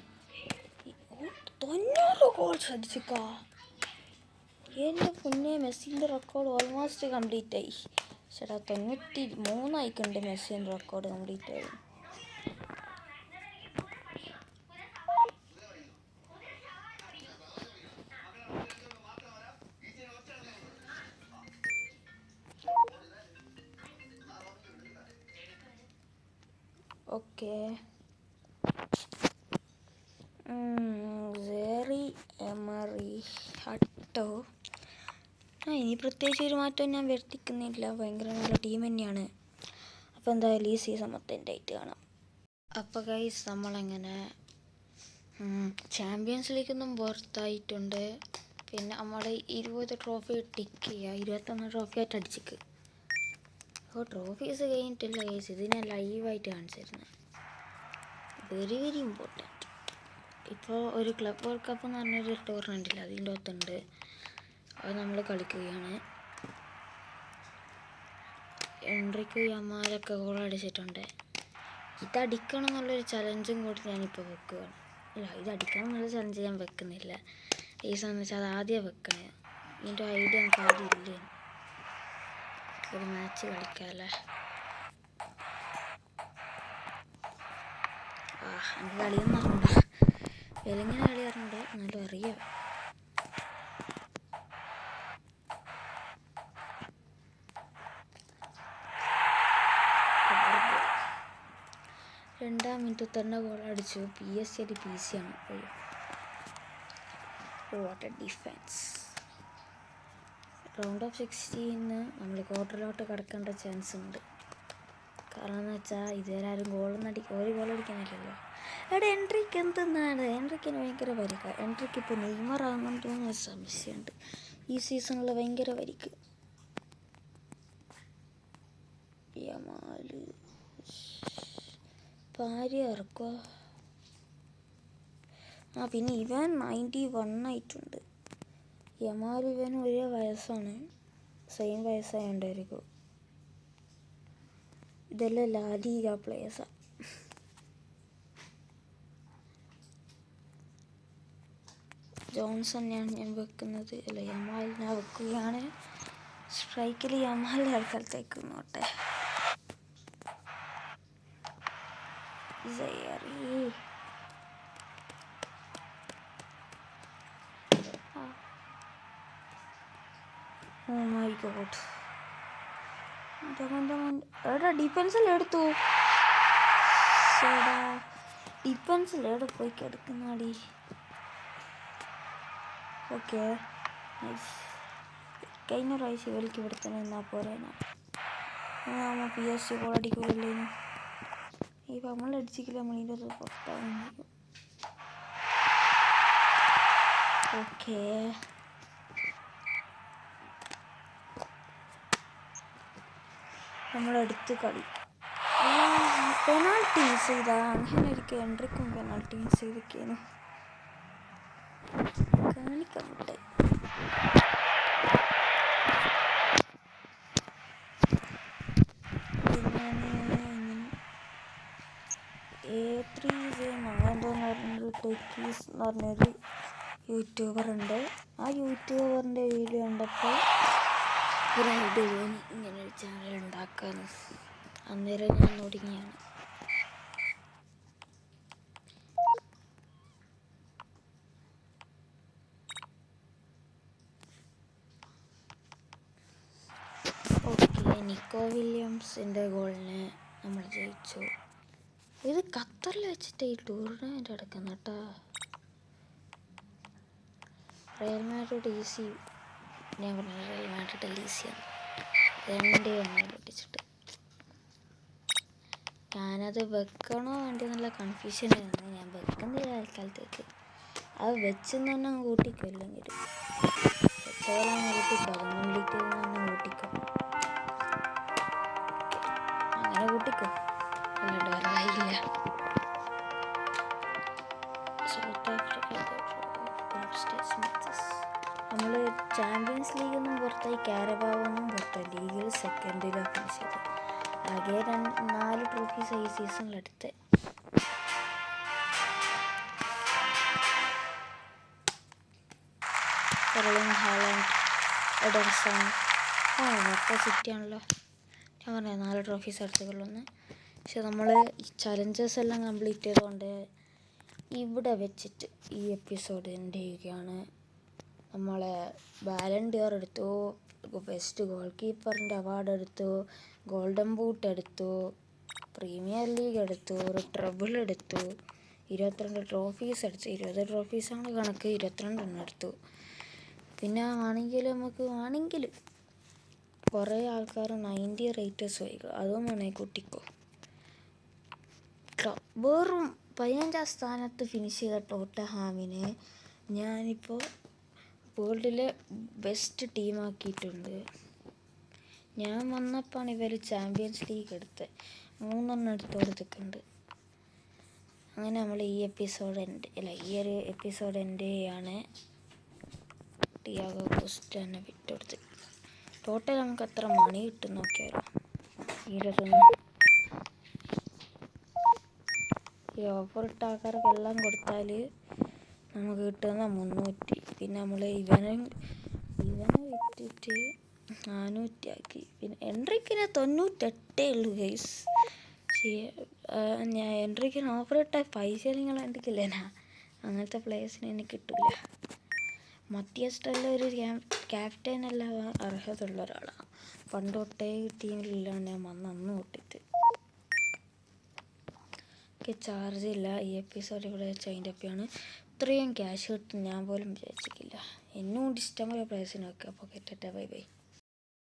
90 ഗോൾസ് അടിച്ചിക്കാ. എൻ്റെ പൊന്നെ, മെസ്സിൻ്റെ റെക്കോർഡ് ഓൾമോസ്റ്റ് കംപ്ലീറ്റ് ആയി. ചേട്ടാ 93 ആയിക്കുണ്ട് മെസ്സിൻ്റെ റെക്കോർഡ് കംപ്ലീറ്റ് ആയി. ഓക്കെ, ഇനി പ്രത്യേകിച്ച് ഒരു മാറ്റവും ഞാൻ വരുത്തിക്കുന്നില്ല. ഭയങ്കര നല്ല ടീം തന്നെയാണ്. അപ്പോൾ എന്തായാലും ഈ സീസൺ മൊത്തം എൻ്റെ ആയിട്ട് കാണാം. അപ്പോൾ ഗൈസ്, നമ്മളങ്ങനെ ചാമ്പ്യൻസ് ലീഗൊന്നും പുറത്തായിട്ടുണ്ട്. പിന്നെ നമ്മൾ 20 ട്രോഫി ടിക്ക് ചെയ്യുക. 21 ട്രോഫി ആയിട്ട് അടിച്ചിക്ക്. അപ്പോൾ ട്രോഫീസ് കഴിഞ്ഞിട്ടില്ല ഗൈസ്, ഇത് ഞാൻ ലൈവായിട്ട് കാണിച്ചിരുന്നത്. Very important. ഇപ്പോൾ ഒരു ക്ലബ് വേൾഡ് കപ്പ് എന്ന് പറഞ്ഞൊരു ടൂർണമെൻറ്റില്ല, അതിൻ്റെ അകത്തുണ്ട്. അത് നമ്മൾ കളിക്കുകയാണ്. എൻട്രിക്ക് യമാലൊക്കെ ഗോൾ അടിച്ചിട്ടുണ്ട്. ഇതടിക്കണം എന്നുള്ളൊരു ചലഞ്ചും കൂടി ഞാനിപ്പോൾ വെക്കുകയാണ്. അല്ല, ഇതടിക്കണം എന്നുള്ള ചലഞ്ച് ഞാൻ വെക്കുന്നില്ല. ഈ സംബന്ധിച്ച് അത് ആദ്യം വെക്കണേ. ഇതിൻ്റെ ഐഡിയ എനിക്ക് ആദ്യം ഇല്ലേ. ഒരു മാച്ച് കളിക്കാമല്ലേ. എനിക്ക് കളിയൊന്നും അറിയണ്ട. എങ്ങനെ കളി അറിയണ്ട, എന്നാലും അറിയാം. രണ്ടാം മിനിറ്റ് തന്നെ ഗോൾ അടിച്ചു. PSG ആണ്. What A defence. Round of 16 നമ്മൾ ക്വാർട്ടറിലോട്ട് കിടക്കേണ്ട ചാൻസ് ഉണ്ട്. കാരണം എന്ന് വെച്ചാൽ ഇതുവരെ ആരും ഒരു ഗോൾ അടിക്കുന്നില്ലല്ലോ. എവിടെ എൻട്രിക്ക് എന്തെന്നാണ്? എൻട്രിക്കിന് ഭയങ്കര പരിക്ക. എൻട്രിക്ക് ഇപ്പോൾ നെയ്മർ ആകുന്നുണ്ടോയെന്ന് സംശയമുണ്ട്. ഈ സീസണിൽ ഭയങ്കര പരിക്ക്. യമാല് ഭാര്യ ഇറക്കുക. പിന്നെ ഇവൻ 91 ആയിട്ടുണ്ട്. യമാൽ ഇവൻ ഒരേ വയസ്സാണ്. സെയിം വയസ്സായോണ്ടായിരിക്കും. ഇതെല്ലാം ലാ ലീഗ പ്ലേയേഴ്സാണ്. ജോൺസണെയാണ് ഞാൻ വെക്കുന്നത്. അല്ല, യമാൽ ഞാൻ വെക്കുകയാണ്. സ്ട്രൈക്കിൽ യമാൽ തൽക്കാലത്തേക്ക് നോട്ടെ. ഓ മൈ ഗോഡ്, എടാ ഡിഫൻസിലെടുത്തു. ഡിഫൻസിലെവിടെ പോയി കിടക്കുന്നാടി. Okay nice. കഴിഞ്ഞ പ്രാവശ്യം ഇവർക്ക് ഇവിടെ തന്നെ നിന്നാൽ പോരേനാ. നമ്മൾ PSG ഗോൾ അടിക്കുകയല്ലേനു. ഇപ്പം നമ്മളടിച്ചിക്കില്ല, നമ്മളിൻ്റെ പുറത്താവും. ഓക്കെ നമ്മളെടുത്ത് കളി. പെനാൾട്ടി മിസ് ചെയ്താ. അങ്ങനെ ഒരിക്കൽ എൻട്രിക്കും പെനാൾട്ടി മിസ് ചെയ്തിരിക്കുന്നു. കാണിക്കാൻ വിട്ടെ. ടെക്കീസ് എന്ന് പറഞ്ഞൊരു യൂട്യൂബറുണ്ട്. ആ യൂട്യൂബറിൻ്റെ വീഡിയോ കണ്ടപ്പോൾ ഒരു ഐഡിയ തോന്നി ഇങ്ങനെ ഒരു ചാനൽ ഉണ്ടാക്കാന്ന്. അന്നേരം ഞാൻ തുടങ്ങിയാണ്. ഓക്കെ, നിക്കോ വില്യംസിൻ്റെ ഗോളിന് നമ്മൾ ജയിച്ചു. ഇത് ഖത്തറിൽ വെച്ചിട്ട് ഈ ടൂർണമെൻറ്റ് നടക്കുന്ന കേട്ടോ. Real Madrid easy. ഞാൻ പറഞ്ഞത് റയൽ മാഡ്രിഡ് ഈസിയാണ്. 2-1 പൊട്ടിച്ചിട്ട് ഞാനത് വെക്കണോ വേണ്ടി നല്ല കൺഫ്യൂഷനായിരുന്നു. ഞാൻ വെക്കുന്നില്ല തൽക്കാലത്തേക്ക്. അത് വെച്ചെന്ന് തന്നെ കൂട്ടിക്കോ. അല്ലെങ്കിൽ വെച്ചോളാന്ന് കൂട്ടിക്കോ. അതൊന്നും ലീക്ക് തന്നെ കൂട്ടിക്കോ. അങ്ങനെ കൂട്ടിക്കോ. അല്ലാണ്ട് വേറെ വഴിയില്ല. സൗത്ത് ആഫ്രിക്ക നമ്മൾ ചാമ്പ്യൻസ് ലീഗൊന്നും പുറത്തായി, കാരബാവൊന്നും പുറത്തായി. ലീഗിൽ സെക്കൻഡിലാണ് ഫിനിഷ് ചെയ്തത്. ആകെ 4 ട്രോഫീസ് ഈ സീസണിലെടുത്ത്. ഹാലൻഡ്, എഡർസൺ, മൊത്തം സിറ്റിയാണല്ലോ. ഞാൻ പറഞ്ഞത് 4 ട്രോഫീസ് എടുത്തുകൊള്ളുന്നു. പക്ഷെ നമ്മൾ ഈ ചലഞ്ചേഴ്സ് എല്ലാം കംപ്ലീറ്റ് ചെയ്തുകൊണ്ട് ഇവിടെ വെച്ചിട്ട് ഈ എപ്പിസോഡ് എൻഡ് ചെയ്യുകയാണ്. നമ്മളെ ബാലൻ ഡിയോർ എടുത്തു, ബെസ്റ്റ് ഗോൾ കീപ്പറിൻ്റെ അവാർഡ് എടുത്തു, ഗോൾഡൻ ബൂട്ട് എടുത്തു, പ്രീമിയർ ലീഗ് എടുത്തു, ഒരു ട്രബിൾ എടുത്തു, 22 ട്രോഫീസ് അടിച്ചു. 20 ട്രോഫീസാണ് കണക്ക്, 22 എടുത്തു. പിന്നെ വേണമെങ്കിൽ കുറേ ആൾക്കാർ 90 റേറ്റേഴ്സ് വയ്ക്കുക, അതും വേണമെങ്കിൽ കൂട്ടിക്കോ. വെറും 15ാം സ്ഥാനത്ത് ഫിനിഷ് ചെയ്ത ടോട്ടൻഹാമിനെ ഞാനിപ്പോൾ വേൾഡിലെ ബെസ്റ്റ് ടീമാക്കിയിട്ടുണ്ട്. ഞാൻ വന്നപ്പോഴാണ് ഇവർ ചാമ്പ്യൻസ് ലീഗ് എടുത്തത്. 3 എടുത്ത് കൊടുത്തിട്ടുണ്ട്. അങ്ങനെ നമ്മൾ ഈ ഒരു എപ്പിസോഡ് എൻ്റെ ചെയ്യാണ്. ടിയാഗോ കോസ്റ്റ തന്നെ വിട്ടുകൊടുത്ത്. ടോട്ടൽ നമുക്ക് എത്ര മണി കിട്ടും നോക്കിയാലോ. 21. ഈ ഓഫർ ഇട്ട ആൾക്കാർക്കെല്ലാം കൊടുത്താൽ നമുക്ക് കിട്ടുന്ന 300. പിന്നെ നമ്മൾ ഇവനെ വിറ്റിട്ട് 400 ആക്കി. പിന്നെ എൻട്രിക്കിന് 98 ഉള്ളൂ ഗൈസ്. ഞാൻ എൻട്രിക്കിന് ഓഫർ ഇട്ട പൈസ നിങ്ങൾ കണ്ടിട്ടില്ലേനാ. അങ്ങനത്തെ പ്ലേയേഴ്സിന് എനിക്ക് കിട്ടില്ല. മത്തിയസ്റ്റല്ല ഒരു ക്യാപ്റ്റനെല്ലാം അർഹതയുള്ള ഒരാളാണ്. പണ്ട് തൊട്ടേ ടീമിലില്ലാണ്ട് ഞാൻ അന്ന് തൊട്ടിട്ട്. ചാർജ് ഇല്ല. ഈ എപ്പിസോഡ് ഇവിടെ വെച്ച് അതിൻ്റെ ഒപ്പമാണ്. ഇത്രയും ക്യാഷ് കിട്ടും ഞാൻ പോലും വിചാരിച്ചിട്ടില്ല. എന്നോട് ഇഷ്ടമായ പ്ലേസിനൊക്കെ. അപ്പോൾ കേട്ടെ, ബൈ ബൈ.